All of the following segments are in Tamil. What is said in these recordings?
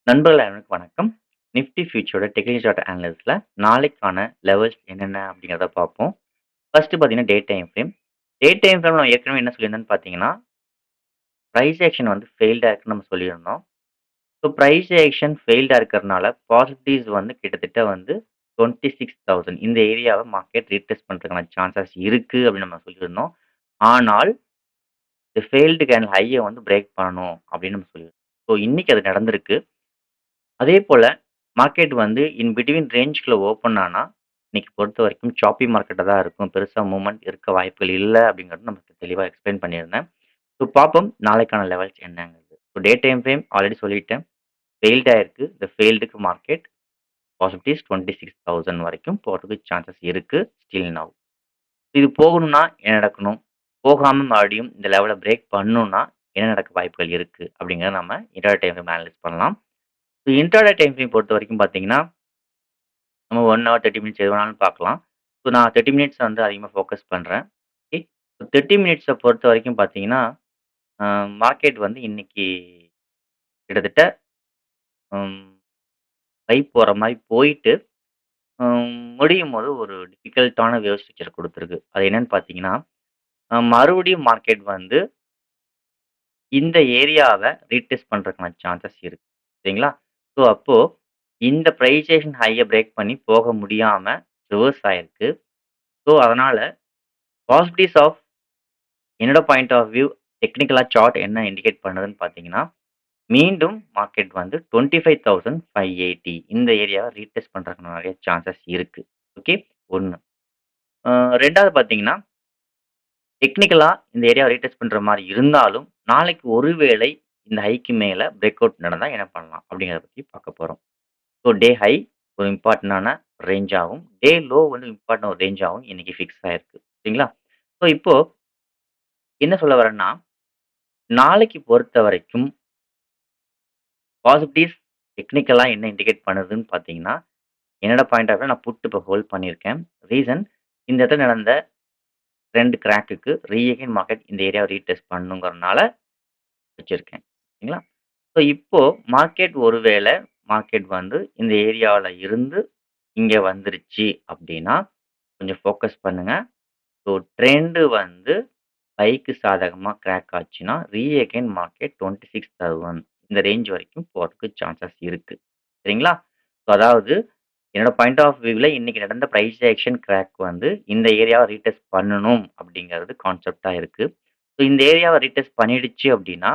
நண்பர்கள் அனைவருக்கும் வணக்கம். நிஃப்டி ஃபியூச்சரோட டெக்னிக்கல் சார்ட் அனாலிசிஸ்ல நாளைக்கான லெவல்ஸ் என்னென்ன அப்படிங்கிறத பார்ப்போம். ஃபர்ஸ்ட் பார்த்தீங்கன்னா, day time frame. Day time frame நான் ஏற்கனவே என்ன சொல்லியிருந்தேன்னு பார்த்தீங்கன்னா, பிரைஸ் ஆக்ஷன் வந்து ஃபெயில்டா இருக்குன்னு நம்ம சொல்லியிருந்தோம். ஸோ பிரைஸ் ஆக்ஷன் ஃபெயில்டா இருக்கிறனால பாசிட்டிவ்ஸ் வந்து கிட்டத்தட்ட வந்து 26,000 இந்த ஏரியாவ மார்க்கெட் ரீடெஸ்ட் பண்றதுக்கான சான்சஸ் இருக்கு அப்படின்னு நம்ம சொல்லியிருந்தோம். ஆனால் இந்த ஃபெயில்டு கேண்டில் ஹைய வந்து பிரேக் பண்ணணும் அப்படின்னு நம்ம சொல்லியிருந்தோம். ஸோ இன்னைக்கு அது நடந்திருக்கு. அதேபோல மார்க்கெட் வந்து இன் பிட்வீன் ரேஞ்ச்குள்ள ஓப்பன் ஆனா, இன்னைக்கு பொறுத்தவரைக்கும் சாப்பி மார்க்கெட்டா தான் இருக்கும். பெருசா மூவ்மெண்ட் இருக்க வாய்ப்புகள் இல்ல அப்படிங்கிறது நமக்கு தெளிவா எக்ஸ்பிளைன் பண்ணியிருந்தேன். ஸோ பார்ப்போம் நாளைக்கான லெவல்ஸ் என்னங்கிறது. So day time frame already சொல்லிட்டேன். ஃபெயில்ட் ஆயிருக்கு. இந்த ஃபெயில்டுக்கு மார்க்கெட் பாசிட்டிவ்ஸ் 26,000 வரைக்கும் போறதுக்கு சான்சஸ் இருக்கு. Still now. இது போகணும்னா என்ன நடக்கணும்? போகாம மறுபடியும் இந்த லெவல பிரேக் பண்ணணும்னா என்ன நடக்க வாய்ப்புகள் இருக்கு? அப்படிங்கிறத நம்ம இன்ட்ராடே டைம் ஃப்ரேம் அனலைஸ் பண்ணலாம். ஸோ இன்ட்ராடே டைம் ஃப்ரேம் பொறுத்தவரைக்கும் பார்த்தீங்கன்னா நம்ம 1 ஹவர் 30 மினிட்ஸ் எது வேணாலும் பார்க்கலாம். ஸோ நான் 30 மினிட்ஸ் வந்து அதிகமா ஃபோக்கஸ் பண்றேன். ஓகே. 30 மினிட்ஸ பொறுத்தவரைக்கும் பார்த்தீங்கன்னா, அ மார்க்கெட் வந்து இன்னைக்கு கிட்டத்தட்ட ம் ஹை போற மாரி போயிட்டு, முடியும்போது ஒரு டிஃபிகல்ட்டான வேவ் ஸ்ட்ரக்சர் குடுத்துருக்கு. அது என்னன்னு பார்த்தீங்கன்னா, மறுபடியும் மார்க்கெட் வந்து இந்த ஏரியாவ ரீடெஸ்ட் பண்றதுக்கான சான்சஸ் இருக்கு. சரிங்களா? ஸோ அப்போ இந்த பிரைஸ் ஆக்ஷன் ஹைய பிரேக் பண்ணி போக முடியாம ரிவர்ஸ் ஆயிருக்கு. ஸோ அதனால பாசிட்டிவ்ஸ் ஆஃப் என்னோட பாயிண்ட் ஆஃப் வியூ டெக்னிக்கலா சார்ட் என்ன இண்டிகேட் பண்ணுதுன்னு பார்த்தீங்கன்னா, மீண்டும் மார்க்கெட் வந்து 25,580 இந்த ஏரியாவ ரீடெஸ்ட் பண்றதுக்கு நெறைய சான்சஸ் இருக்கு. ஓகே. 1 அ 2வது பார்த்தீங்கன்னா, டெக்னிக்கலா இந்த ஏரியாவ ரீடெஸ்ட் பண்ற மாரி இருந்தாலும், நாளைக்கு ஒருவேளை இந்த ஹைக்கு மேல பிரேக் அவுட் நடந்தா என்ன பண்ணலாம்? அப்படிங்கிறத பத்தி பார்க்க போறோம். ஸோ டே ஹை ஒரு இம்பார்ட்டன்டான ரேஞ்சாவும், டே லோ வந்து இம்பார்ட்டன்ட் ஒரு ரேஞ்சாவும் இன்னைக்கு ஃபிக்ஸ் ஆயிருக்கு. சரிங்களா? ஸோ இப்போ என்ன சொல்ல வரேன்னா, நாளைக்கு பொறுத்தவரைக்கும் பாசிட்டிவ்ஸ் டெக்னிக்கலா என்ன இண்டிகேட் பண்ணுதுன்னு பார்த்தீங்கன்னா, என்னோட பாயிண்ட் ஆஃப் வியூ நான் புட் இப்போ ஹோல்ட் பண்ணியிருக்கேன். ரீசன் இந்த இடத்துல நடந்த 2 கிராக்குக்கு அகைன் மார்க்கெட் இந்த ஏரியாவ ரீடெஸ்ட் பண்ணணுங்கிறனால வச்சிருக்கேன். சரிங்களா? ஸோ இப்போ மார்க்கெட் ஒருவேள மார்க்கெட் வந்து இந்த ஏரியாவுல இருந்து இங்க வந்துருச்சு அப்டின்னா, கொஞ்சம் ஃபோக்கஸ் பண்ணுங்க. ஸோ ட்ரெண்ட் வந்து பைக்கு சாதகமா கிராக் ஆச்சுன்னா, அகைன் மார்க்கெட் 26,000 இந்த ரேஞ்ச் வரைக்கும் போறதுக்கு சான்சஸ் இருக்கு. சரிங்களா? ஸோ அதாவது என்னோட பாயிண்ட் ஆஃப் வியூல இன்னைக்கு நடந்த பிரைஸ் ஆக்ஷன் கிராக் வந்து இந்த ஏரியாவ ரீடெஸ்ட் பண்ணணும் அப்படிங்கிறது கான்செப்ட்டா இருக்கு. ஸோ இந்த ஏரியாவ ரீடெஸ்ட் பண்ணிடுச்சு அப்படின்னா,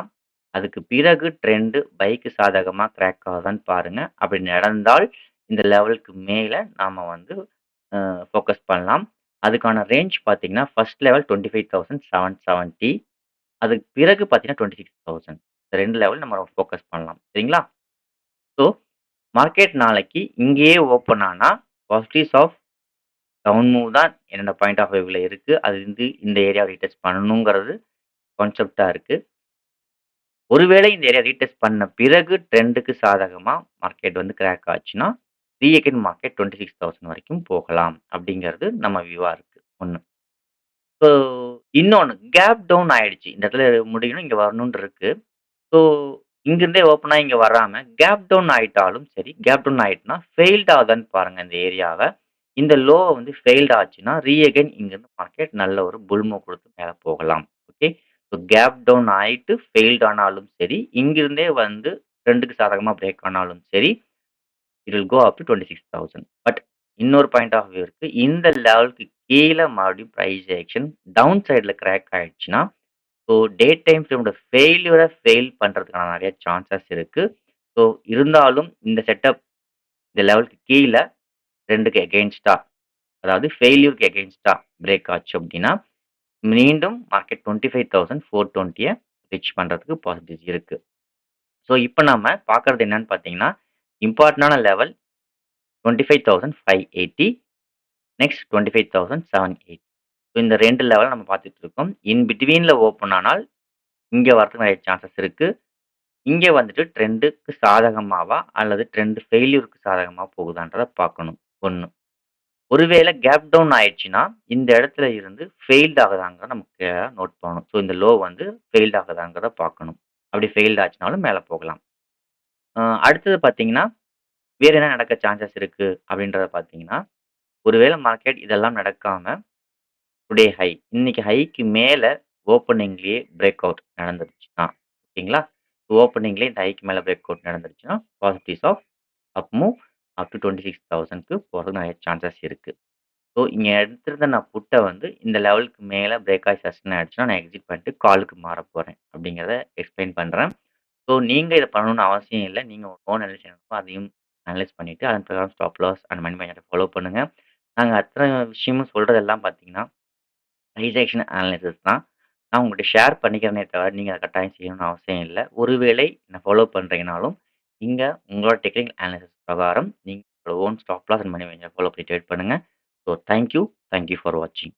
அதுக்கு பிறகு ட்ரெண்ட் பைக்கு சாதகமா கிராக் ஆகுதான்னு பாருங்க. அப்படி நடந்தால் இந்த லெவலுக்கு மேல நாம வந்து ஃபோக்கஸ் பண்ணலாம். அதுக்கான ரேஞ்ச் பார்த்தீங்கன்னா, ஃபர்ஸ்ட் லெவல் 25,770 அதுக்கு பிறகு பார்த்தீங்கன்னா 26,000 இந்த 2 லெவல் நம்ம ஃபோக்கஸ் பண்ணலாம். சரிங்களா? ஸோ மார்க்கெட் நாளைக்கு இங்கேயே ஓப்பன் ஆனா, பாசிட்டிவ்ஸ் ஆஃப் டவுன் மூவ் தான் என்னோட பாயிண்ட் ஆஃப் வியூல இருக்கு. அது வந்து இந்த ஏரியாவ ரீடெஸ்ட் பண்ணணுங்கிறது கான்செப்ட்டா இருக்கு. ஒருவேளை இந்த ஏரியா ரீடெஸ்ட் பண்ண பிறகு ட்ரெண்டுக்கு சாதகமா மார்க்கெட் வந்து கிராக் ஆச்சுன்னா, அகைன் மார்க்கெட் 26,000 வரைக்கும் போகலாம். அப்படிங்கிறது நம்ம வியூவா இருக்கு. 1. ஸோ இன்னொன்னு கேப் டவுன் ஆயிடுச்சு. இந்த இடத்துல முடியணும், இங்க வரணும்னு இருக்கு. ஸோ இங்கிருந்தே ஓப்பனா இங்க வராம, கேப் டவுன் ஆயிட்டாலும் சரி, கேப் டவுன் ஆயிட்டுனா, ஃபெயில்ட் ஆகுதான்னு பாருங்க இந்த ஏரியாவ. இந்த லோவ வந்து ஃபெயில்ட் ஆச்சுன்னா, அகைன் இங்கிருந்து மார்க்கெட் நல்ல ஒரு புல் மூவ் குடுத்து மேல போகலாம். ஓகே. ஸோ கேப் டவுன் ஆயிட்டு ஃபெயில்ட் ஆனாலும் சரி, இங்கிருந்தே வந்து ட்ரெண்டுக்கு சாதகமா பிரேக் ஆனாலும் சரி, it will go up to 26,000. But இன்னொரு பாயிண்ட் ஆஃப் வியூ இருக்கு. இந்த லெவலுக்கு கீழ மறுபடியும் பிரைஸ் ஆக்ஷன் டவுன் சைட்ல கிராக் ஆயிடுச்சுன்னா, ஸோ டே டைம் ஃப்ரேமோட ஃபெயில் பண்றதுக்கான நெறைய சான்சஸ் இருக்கு. ஸோ இருந்தாலும் இந்த செட்டப் இந்த லெவலுக்கு கீழ 2க்கு எகெயின்ஸ்ட்டா அதாவது ஃபெயில்யூர்க்கு எகெயின்ஸ்ட்டா பிரேக் ஆச்சு அப்டின்னா, மீண்டும் மார்க்கெட் 25,420 ரீச் பண்றதுக்கு பாசிபிலிட்டி இருக்கு. ஸோ இப்ப நாம பார்க்கறது என்னன்னு பார்த்தீங்கன்னா, இம்பார்ட்டன்டான லெவல் 25,580 நெக்ஸ்ட் 25,780 ஸோ இந்த 2 லெவல் நம்ம பார்த்துட்டு இருக்கோம். இன் பிட்வீன்ல ஓப்பன் ஆனால் இங்க வரதுக்கு நெறைய சான்சஸ் இருக்கு. இங்க வந்துட்டு ட்ரெண்டுக்கு சாதகமாவா? அல்லது ட்ரெண்ட் ஃபெயில்யூர்க்கு சாதகமா போகுதான்றத பார்க்கணும். 1. ஒருவேள கேப் டவுன் ஆயிடுச்சுன்னா, இந்த இடத்துல இருந்து ஃபெயில்ட் ஆகுதாங்கிறத நமக்கு நோட் பண்ணணும். ஸோ இந்த லோ வந்து ஃபெயில்ட் ஆகுதாங்கிறத பார்க்கணும். அப்படி ஃபெயில்ட் ஆச்சுனாலும் மேல போகலாம். அடுத்தது பார்த்தீங்கன்னா, வேற என்ன நடக்க சான்சஸ் இருக்கு அப்படின்றத பார்த்தீங்கன்னா, ஒருவேளை மார்க்கெட் இதெல்லாம் நடக்காம டுடே ஹை இன்னைக்கு ஹைக்கு மேல ஓப்பனிங்லேயே பிரேக் அவுட் நடந்துருச்சுன்னா, ஓகேங்களா? ஓப்பனிங்லேயே இந்த ஹைக்கு மேல பிரேக் அவுட் நடந்துருச்சுன்னா, possibilities of up move up to 26,000க்கு போறதுக்கு நெறைய சான்சஸ் இருக்கு. ஸோ, இங்க எடுத்திருந்த நான் புட்ட வந்து இந்த லெவலுக்கு மேல பிரேக் ஆயி சஸ்டெயின் ஆயிடுச்சுன்னா, நான் எக்ஸிட் பண்ணிட்டு காலுக்கு மாறப் போறேன் அப்படிங்கிறத எக்ஸ்பிளைன் பண்றேன். ஸோ, நீங்க இத பண்ணணும்னு அவசியம் இல்ல. நீங்க உங்க ஓன் அனலைஸ் என்னமோ அதையும் அனலைஸ் பண்ணிட்டு, அதன் பிரகாரம் ஸ்டாப் லாஸ் அண்ட் மணி மேனேஜர ஃபாலோ பண்ணுங்க. நாங்க அத்தன விஷயமும் சொல்றதெல்லாம் பார்த்தீங்கன்னா, பிரைஸ் ஆக்ஷன் அனாலிசிஸ் தான். நான் உங்கள்ட்ட ஷேர் பண்ணிக்கிறேனே தவிர, நீங்க அத கட்டாயம் செய்யணும்னு அவசியம் இல்ல. ஒருவேளை என்ன ஃபாலோ பண்றீங்கனாலும், நீங்க உங்களோட டெக்னிக்கல் அனாலிசிஸ் பிரகாரம் நீங்க உங்களோட own stop loss and money மேனேஜர ஃபாலோ பண்ணி ட்ரேட் பண்ணுங்க. So, thank you. Thank you for வாட்சிங்.